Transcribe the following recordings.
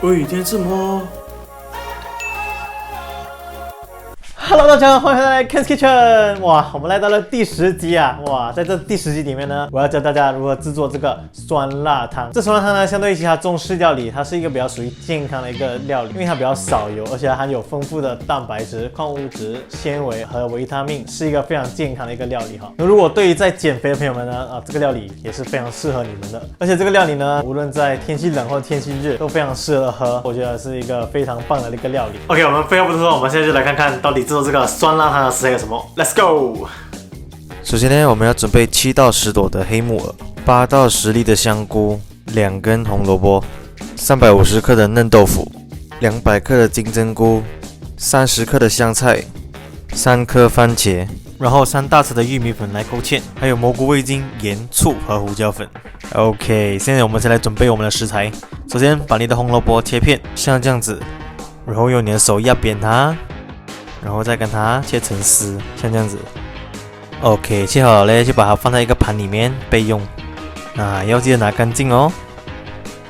喂，天是么？ Hello， 大家好，欢迎回来 Ken's Kitchen。哇，我们来到了第10集啊！哇，在这第10集里面呢，我要教大家如何制作这个酸辣汤。这酸辣汤呢，相对于其他中式料理，它是一个比较属于健康的一个料理，因为它比较少油，而且含有丰富的蛋白质、矿物质、纤维和维他命，是一个非常健康的一个料理哈。那如果对于在减肥的朋友们呢，这个料理也是非常适合你们的。而且这个料理呢，无论在天气冷或天气热，都非常适合喝，我觉得是一个非常棒的一个料理。OK， 我们废话不多说，我们现在就来看看到底制作这个酸辣汤的食材有什么。Let's go！ 首先呢，我们要准备7到10朵的黑木耳，8到10粒的香菇，2根红萝卜，350克的嫩豆腐，200克的金针菇，30克的香菜，3颗番茄，然后3大匙的玉米粉来勾芡，还有蘑菇味精、盐、醋和胡椒粉。OK， 现在我们先来准备我们的食材。首先把你的红萝卜切片，像这样子，然后用你的手压扁它。然后再跟它切成丝，像这样子。OK， 切好了嘞，就把它放在一个盘里面备用。要记得拿干净哦。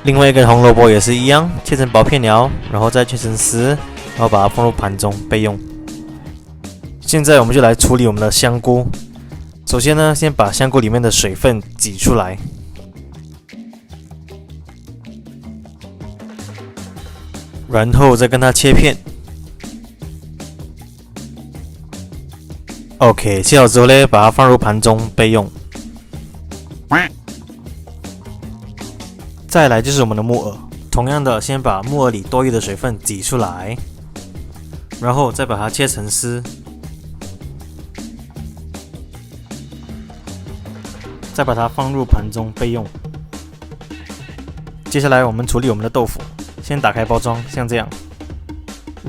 另外一根红萝卜也是一样，切成薄片了，然后再切成丝，然后把它放入盘中备用。现在我们就来处理我们的香菇。首先呢，先把香菇里面的水分挤出来。然后再跟它切片。OK， 切好之后呢，把它放入盘中备用。再来就是我们的木耳，同样的，先把木耳里多余的水分挤出来，然后再把它切成丝，再把它放入盘中备用。接下来我们处理我们的豆腐，先打开包装，像这样，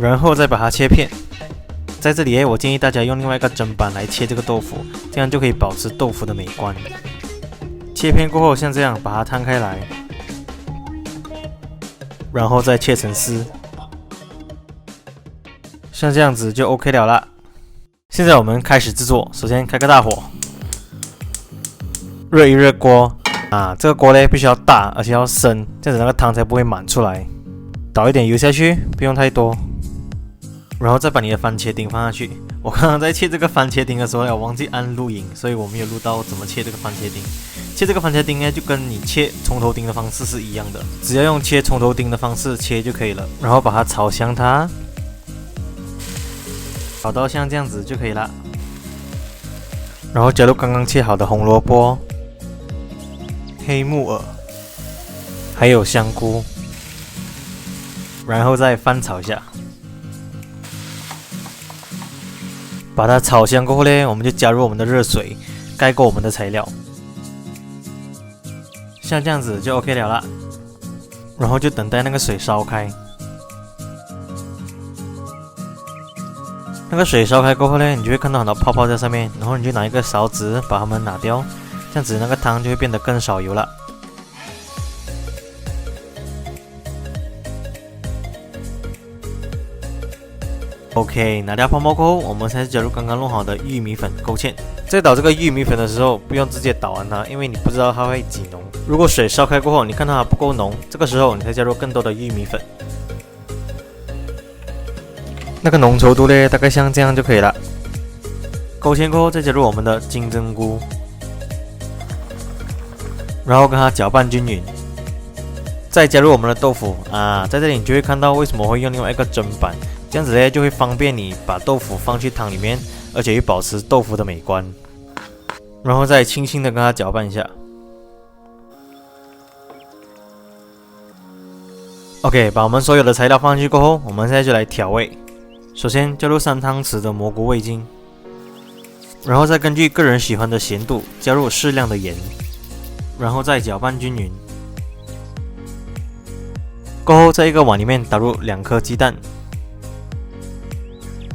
然后再把它切片。在这里我建议大家用另外一个砧板来切这个豆腐，这样就可以保持豆腐的美观。切片过后，像这样把它摊开来，然后再切成丝，像这样子就 OK 了啦。现在我们开始制作，首先开个大火，热一热锅这个锅呢必须要大，而且要深，这样子那个汤才不会满出来。倒一点油下去，不用太多。然后再把你的番茄丁放下去。我刚刚在切这个番茄丁的时候，我忘记按录影，所以我没有录到怎么切这个番茄丁。切这个番茄丁呢，就跟你切葱头丁的方式是一样的，只要用切葱头丁的方式切就可以了。然后把它炒香它，炒到像这样子就可以了。然后加入刚刚切好的红萝卜、黑木耳，还有香菇，然后再翻炒一下。把它炒香过后呢，我们就加入我们的热水，盖过我们的材料，像这样子就 OK 了啦。然后就等待那个水烧开。那个水烧开过后呢，你就会看到很多泡泡在上面，然后你就拿一个勺子把它们拿掉，这样子那个汤就会变得更少油了。OK， 拿掉泡沫过后，我们现在加入刚刚弄好的玉米粉勾芡。在倒这个玉米粉的时候，不用直接倒完它，因为你不知道它会几浓。如果水烧开过后，你看到它不够浓，这个时候你再加入更多的玉米粉。那个浓稠度呢，大概像这样就可以了。勾芡过后，再加入我们的金针菇，然后跟它搅拌均匀。再加入我们的豆腐在这里你就会看到为什么会用另外一个砧板。这样子呢，就会方便你把豆腐放去汤里面，而且又保持豆腐的美观。然后再轻轻的跟它搅拌一下。OK， 把我们所有的材料放进去过后，我们现在就来调味。首先加入3汤匙的蘑菇味精，然后再根据个人喜欢的咸度加入适量的盐，然后再搅拌均匀。过后在一个碗里面打入2颗鸡蛋。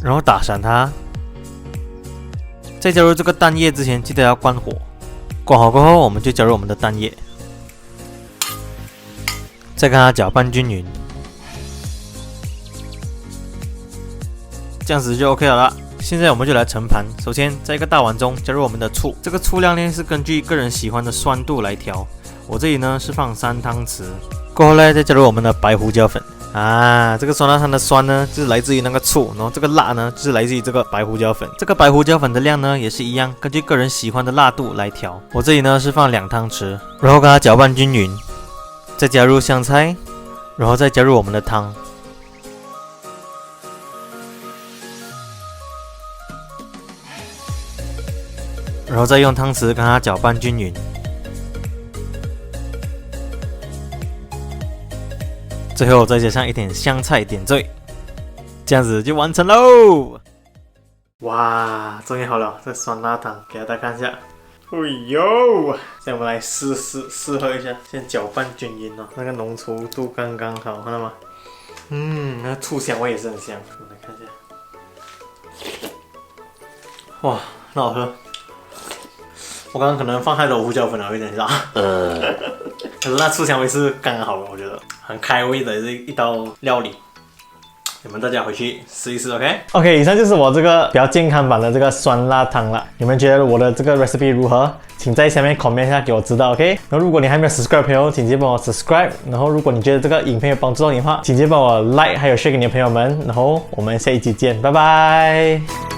然后打散它，在加入这个蛋液之前，记得要关火。关好过后，我们就加入我们的蛋液，再跟它搅拌均匀，这样子就 OK 了啦。现在我们就来盛盘。首先，在一个大碗中加入我们的醋，这个醋量呢是根据个人喜欢的酸度来调。我这里呢是放3汤匙，过后呢，再加入我们的白胡椒粉啊。这个酸辣汤的酸呢，就是来自于那个醋，然后这个辣呢，就是来自于这个白胡椒粉。这个白胡椒粉的量呢，也是一样，根据个人喜欢的辣度来调。我这里呢是放2汤匙，然后跟它搅拌均匀，再加入香菜，然后再加入我们的汤。然后再用汤匙跟它搅拌均匀，最后再加上一点香菜点缀，这样子就完成喽！哇，终于好了，这酸辣汤给大家看一下。哎呦，现在我们来试喝一下，先搅拌均匀哦，那个浓稠度刚刚好，看到吗？那醋香味也是很香，我们来看一下。哇，很好喝。我刚刚可能放太多胡椒粉了，有点辣。可是那醋香味是刚刚好的，我觉得很开胃的一道料理。你们大家回去试一试 ，OK？OK， 以上就是我这个比较健康版的这个酸辣汤了。你们觉得我的这个 recipe 如何？请在下面 comment 一下给我知道 ，OK？ 然后如果你还没有 subscribe 的朋友，请记得帮我 subscribe。然后如果你觉得这个影片有帮助到你的话，请记得帮我 like 还有 share 给你的朋友们。然后我们下一集见，拜拜。